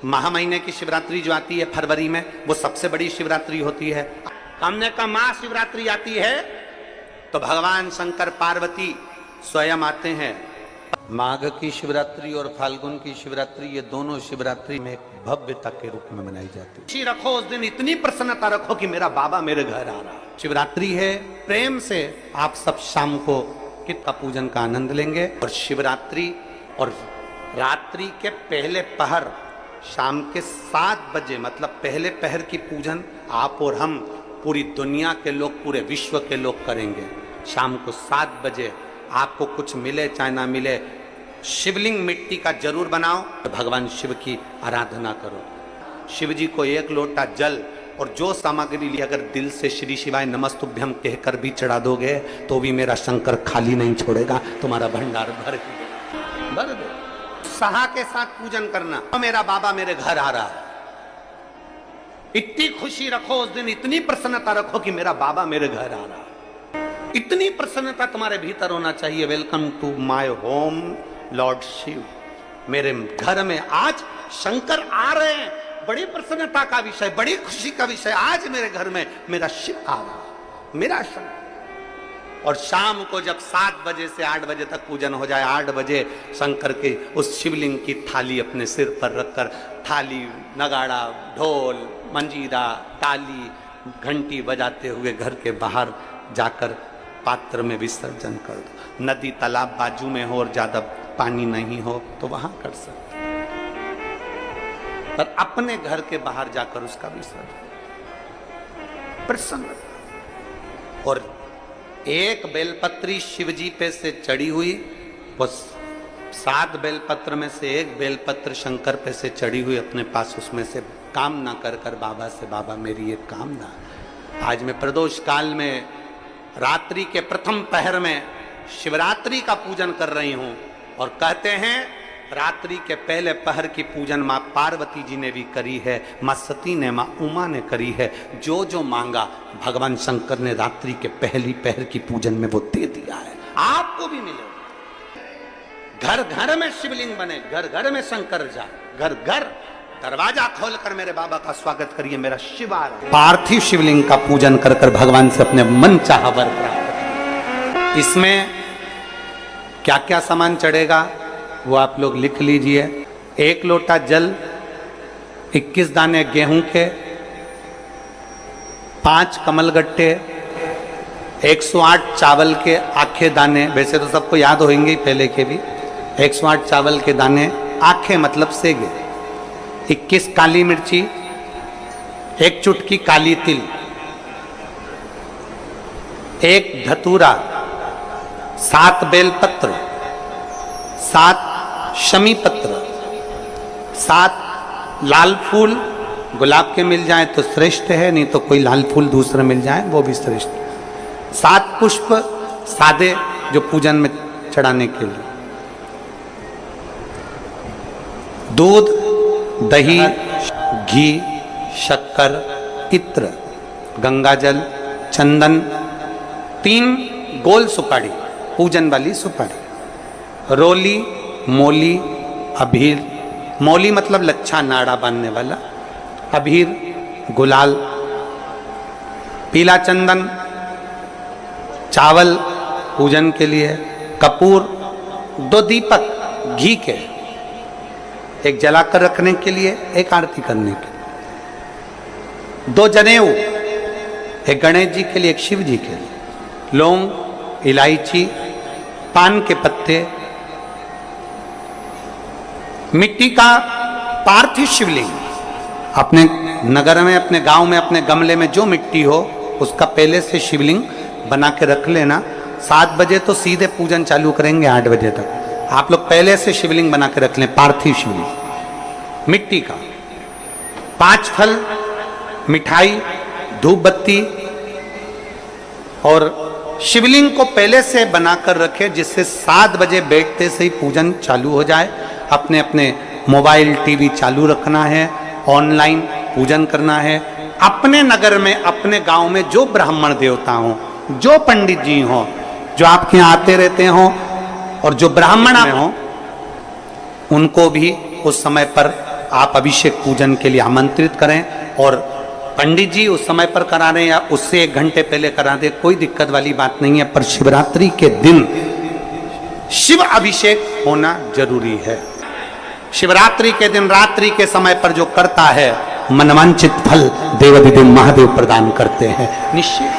महा महीने की शिवरात्रि जो आती है फरवरी में, वो सबसे बड़ी शिवरात्रि होती है। हमने कहा महाशिवरात्रि आती है तो भगवान शंकर पार्वती स्वयं आते हैं। माघ की शिवरात्रि और फाल्गुन की शिवरात्रि, ये दोनों शिवरात्रि में एक भव्यता के रूप में मनाई जाती है। खुशी रखो उस दिन, इतनी प्रसन्नता रखो कि मेरा बाबा मेरे घर आ रहा है। शिवरात्रि है, प्रेम से आप सब शाम को किट का पूजन का आनंद लेंगे। और शिवरात्रि और रात्रि के पहले पहर शाम के 7 बजे, मतलब पहले पहर की पूजन आप और हम, पूरी दुनिया के लोग, पूरे विश्व के लोग करेंगे। शाम को 7 बजे आपको कुछ मिले चाहे ना मिले, शिवलिंग मिट्टी का जरूर बनाओ, भगवान शिव की आराधना करो। शिव जी को 1 लोटा जल और जो सामग्री ली, अगर दिल से श्री शिवाय नमस्तुभ्यम कहकर भी चढ़ा दोगे तो भी मेरा शंकर खाली नहीं छोड़ेगा, तुम्हारा भंडार भर दे। सहा के साथ पूजन करना, तो मेरा बाबा मेरे घर आ रहा है। इतनी खुशी रखो उस दिन, इतनी प्रसन्नता रखो कि मेरा बाबा मेरे घर आ रहा है। इतनी प्रसन्नता तुम्हारे भीतर होना चाहिए। Welcome to my home lord Shiva, मेरे घर में आज शंकर आ रहे हैं। बड़ी प्रसन्नता का विषय, बड़ी खुशी का विषय, आज मेरे घर में मेरा शिव आ रहा है, मेरा शंकर। और शाम को जब 7 बजे से 8 बजे तक पूजन हो जाए, 8 बजे शंकर के उस शिवलिंग की थाली अपने सिर पर रखकर, थाली, नगाड़ा, ढोल, मंजीरा, ताली, घंटी बजाते हुए घर के बाहर जाकर पात्र में विसर्जन कर दो। नदी तालाब बाजू में हो और ज्यादा पानी नहीं हो तो वहां कर सकते, पर अपने घर के बाहर जाकर उसका विसर्जन प्रसन्न। और एक बेलपत्री शिवजी पे से चढ़ी हुई, वो 7 बेलपत्र में से एक बेलपत्र शंकर पे से चढ़ी हुई अपने पास, उसमें से कामना कर कर बाबा से, बाबा मेरी एक कामना, आज मैं प्रदोष काल में रात्रि के प्रथम पहर में शिवरात्रि का पूजन कर रही हूं। और कहते हैं रात्रि के पहले पहर की पूजन मां पार्वती जी ने भी करी है, मां सती ने, मां उमा ने करी है। जो जो मांगा भगवान शंकर ने रात्रि के पहली पहर की पूजन में वो दे दिया है, आपको भी मिले। घर घर में शिवलिंग बने, घर घर में शंकर जाए, घर घर दरवाजा खोलकर मेरे बाबा का स्वागत करिए, मेरा शिव आ रहा है। पार्थिव शिवलिंग का पूजन कर कर भगवान से अपने मन चाहा वर प्राप्त। इसमें क्या क्या सामान चढ़ेगा वो आप लोग लिख लीजिए। 1 लोटा जल, 21 दाने गेहूं के, 5 कमलगट्टे, 108 चावल के आखे दाने, वैसे तो सबको याद होंगे पहले के भी। 108 चावल के दाने, आखे मतलब सेगे, 21 काली मिर्ची, 1 चुटकी काली तिल, 1 धतूरा, 7 बेलपत्र, 7 शमी पत्र, 7 लाल फूल, गुलाब के मिल जाए तो श्रेष्ठ है, नहीं तो कोई लाल फूल दूसरा मिल जाए वो भी श्रेष्ठ। 7 पुष्प सादे जो पूजन में चढ़ाने के लिए, दूध, दही, घी, शक्कर, इत्र, गंगाजल, चंदन, 3 गोल सुपारी, पूजन वाली सुपारी, रोली, मोली, अभीर, मोली मतलब लच्छा नाड़ा बांधने वाला, अभीर, गुलाल, पीला चंदन, चावल पूजन के लिए, कपूर, 2 दीपक घी के, एक जलाकर रखने के लिए, एक आरती करने के लिए, 2 जनेऊ, एक गणेश जी के लिए, एक शिव जी के लिए, लौंग, इलायची, पान के पत्ते, मिट्टी का पार्थिव शिवलिंग। अपने नगर में, अपने गांव में, अपने गमले में जो मिट्टी हो उसका पहले से शिवलिंग बना के रख लेना। 7 बजे तो सीधे पूजन चालू करेंगे, 8 बजे तक आप लोग पहले से शिवलिंग बना के रख लें, पार्थिव शिवलिंग मिट्टी का। 5 फल, मिठाई, धूप बत्ती, और शिवलिंग को पहले से बनाकर रखे, जिससे 7 बजे बैठते से ही पूजन चालू हो जाए। अपने अपने मोबाइल, टीवी चालू रखना है, ऑनलाइन पूजन करना है। अपने नगर में, अपने गांव में जो ब्राह्मण देवता हों, जो पंडित जी हों, जो आपके यहाँ आते रहते हों और जो ब्राह्मण हों, उनको भी उस समय पर आप अभिषेक पूजन के लिए आमंत्रित करें, और पंडित जी उस समय पर करा रहे हैं या उससे 1 घंटे पहले करा दे, कोई दिक्कत वाली बात नहीं है। पर शिवरात्रि के दिन शिव अभिषेक होना जरूरी है। शिवरात्रि के दिन रात्रि के समय पर जो करता है, मनवांचित फल देवाधिदेव महादेव प्रदान करते हैं निश्चित।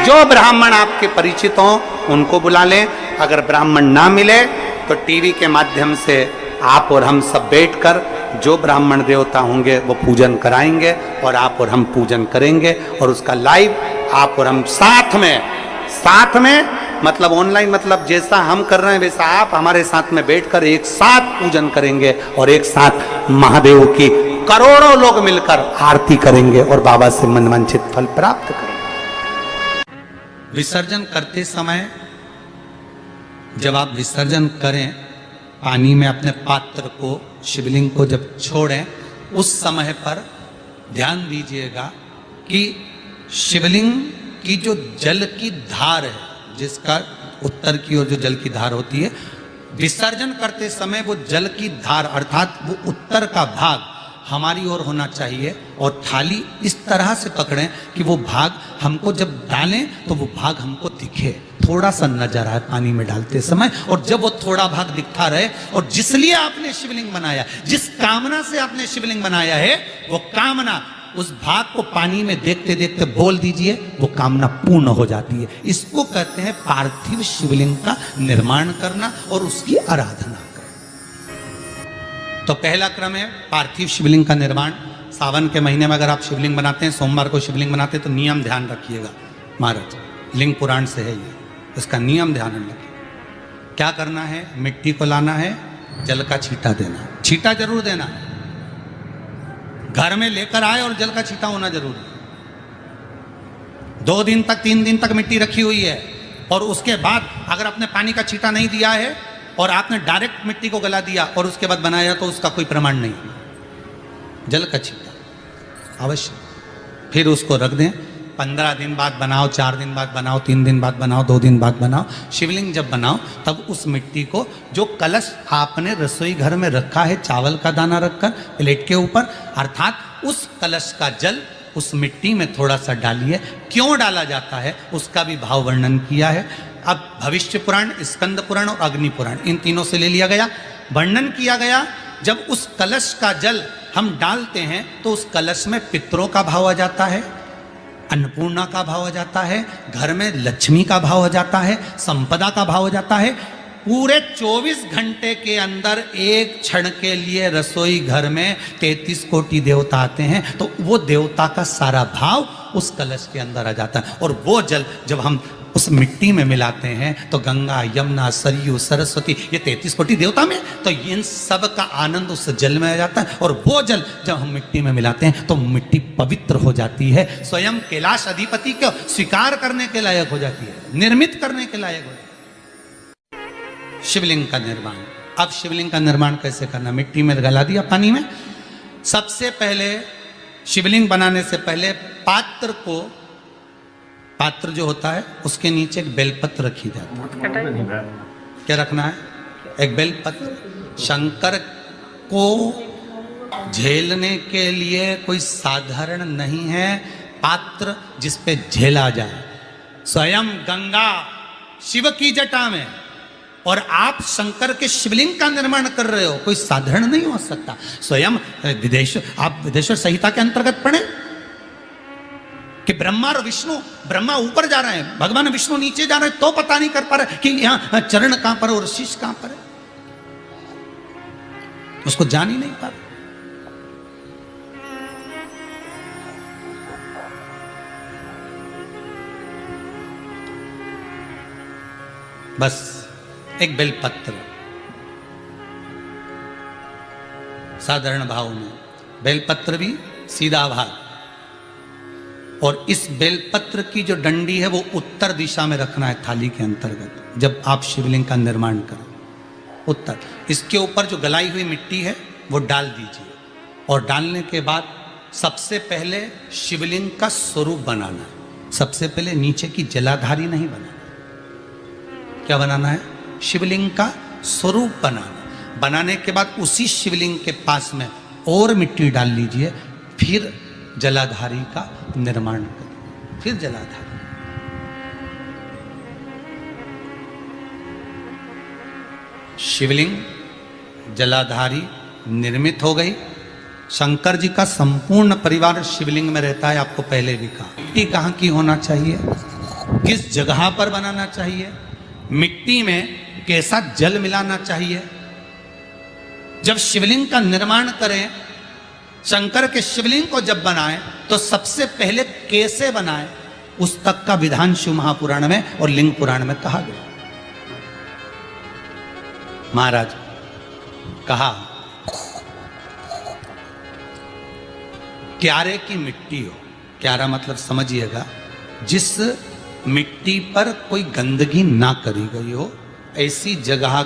जो ब्राह्मण आपके परिचित हों उनको बुला लें, अगर ब्राह्मण ना मिले तो टीवी के माध्यम से आप और हम सब बैठकर जो ब्राह्मण देवता होंगे वो पूजन कराएंगे, और आप और हम पूजन करेंगे, और उसका लाइव आप और हम साथ में मतलब ऑनलाइन, मतलब जैसा हम कर रहे हैं वैसा आप हमारे साथ में बैठकर एक साथ पूजन करेंगे, और एक साथ महादेव की करोड़ों लोग मिलकर आरती करेंगे और बाबा से मनवांछित फल प्राप्त करेंगे। विसर्जन करते समय जब आप विसर्जन करें, पानी में अपने पात्र को, शिवलिंग को जब छोड़ें, उस समय पर ध्यान दीजिएगा कि शिवलिंग की जो जल की धार है, जिसका उत्तर की ओर जो जल की धार होती है, विसर्जन करते समय वो जल की धार अर्थात वो उत्तर का भाग हमारी ओर होना चाहिए, और थाली इस तरह से पकड़ें कि वो भाग हमको जब डालें तो वो भाग हमको दिखे, थोड़ा सा नजर आए पानी में डालते समय, और जब वो थोड़ा भाग दिखता रहे, और जिसलिए आपने शिवलिंग बनाया, जिस कामना से आपने शिवलिंग बनाया है, वो कामना उस भाग को पानी में देखते देखते बोल दीजिए, वो कामना पूर्ण हो जाती है। इसको कहते हैं पार्थिव शिवलिंग का निर्माण करना और उसकी आराधना करना। तो पहला क्रम है पार्थिव शिवलिंग का निर्माण। सावन के महीने में अगर आप शिवलिंग बनाते हैं, सोमवार को शिवलिंग बनाते हैं, तो नियम ध्यान रखिएगा महाराज, लिंग पुराण से है ये, इसका नियम ध्यान रखिए। क्या करना है? मिट्टी को लाना है, जल का छींटा देना, छींटा जरूर देना है, घर में लेकर आए और जल का छींटा होना जरूरी है। 2 दिन तक 3 दिन तक मिट्टी रखी हुई है, और उसके बाद अगर आपने पानी का छींटा नहीं दिया है और आपने डायरेक्ट मिट्टी को गला दिया और उसके बाद बनाया, तो उसका कोई प्रमाण नहीं। जल का छींटा अवश्य, फिर उसको रख दें। 15 दिन बाद बनाओ, 4 दिन बाद बनाओ, 3 दिन बाद बनाओ, 2 दिन बाद बनाओ। शिवलिंग जब बनाओ तब उस मिट्टी को, जो कलश आपने रसोई घर में रखा है चावल का दाना रखकर प्लेट के ऊपर, अर्थात उस कलश का जल उस मिट्टी में थोड़ा सा डालिए। क्यों डाला जाता है उसका भी भाव वर्णन किया है। अब भविष्य पुराण, स्कंद पुराण और अग्नि पुराण, इन तीनों से ले लिया गया, वर्णन किया गया। जब उस कलश का जल हम डालते हैं तो उस कलश में पितरों का भाव आ जाता है, अन्नपूर्णा का भाव आ जाता है, घर में लक्ष्मी का भाव आ जाता है, संपदा का भाव आ जाता है। पूरे 24 घंटे के अंदर एक क्षण के लिए रसोई घर में 33 कोटि देवता आते हैं, तो वो देवता का सारा भाव उस कलश के अंदर आ जाता है। और वो जल जब हम उस मिट्टी में मिलाते हैं तो गंगा, यमुना, सरयू, सरस्वती, ये 33 कोटि देवता में, तो इन सब का आनंद उस जल में आ जाता है। और वो जल जब हम मिट्टी में मिलाते हैं तो मिट्टी पवित्र हो जाती है, स्वयं कैलाश अधिपति को स्वीकार करने के लायक हो जाती है, निर्मित करने के लायक हो जाती है। शिवलिंग का निर्माण। अब शिवलिंग का निर्माण कैसे करना? मिट्टी में गला दिया पानी में। सबसे पहले शिवलिंग बनाने से पहले पात्र जो होता है उसके नीचे एक बेलपत्र रखी जाती है। क्या रखना है? एक बेलपत्र। शंकर को झेलने के लिए कोई साधारण नहीं है पात्र जिस पे झेला जाए। स्वयं गंगा शिव की जटा में, और आप शंकर के शिवलिंग का निर्माण कर रहे हो, कोई साधारण नहीं हो सकता। स्वयं आप विदेश्वर संहिता के अंतर्गत पढ़े कि ब्रह्मा और विष्णु, ब्रह्मा ऊपर जा रहे हैं, भगवान विष्णु नीचे जा रहे हैं, तो पता नहीं कर पा रहे कि यहां चरण कहां पर और शीश कहां पर है, उसको जान ही नहीं पा रहे। बस एक बेलपत्र, साधारण भाव में बेलपत्र भी सीधा भाग, और इस बेलपत्र की जो डंडी है वो उत्तर दिशा में रखना है थाली के अंतर्गत। जब आप शिवलिंग का निर्माण करें उत्तर, इसके ऊपर जो गलाई हुई मिट्टी है वो डाल दीजिए, और डालने के बाद सबसे पहले शिवलिंग का स्वरूप बनाना है। सबसे पहले नीचे की जलाधारी नहीं बनाना। क्या बनाना है? शिवलिंग का स्वरूप बनाना। बनाने के बाद उसी शिवलिंग के पास में और मिट्टी डाल लीजिए, फिर जलाधारी का निर्माण करिए, फिर जलाधारी। शिवलिंग जलाधारी निर्मित हो गई। शंकर जी का संपूर्ण परिवार शिवलिंग में रहता है, आपको पहले भी कहा। मिट्टी कहाँ की होना चाहिए, किस जगह पर बनाना चाहिए, मिट्टी में कैसा जल मिलाना चाहिए। जब शिवलिंग का निर्माण करें, शंकर के शिवलिंग को जब बनाएं, तो सबसे पहले कैसे बनाएं, उस तक का विधान शिव महापुराण में और लिंग पुराण में कहा गया। महाराज कहा, क्यारे की मिट्टी हो, क्यारा मतलब समझिएगा, जिस मिट्टी पर कोई गंदगी ना करी गई हो, ऐसी जगह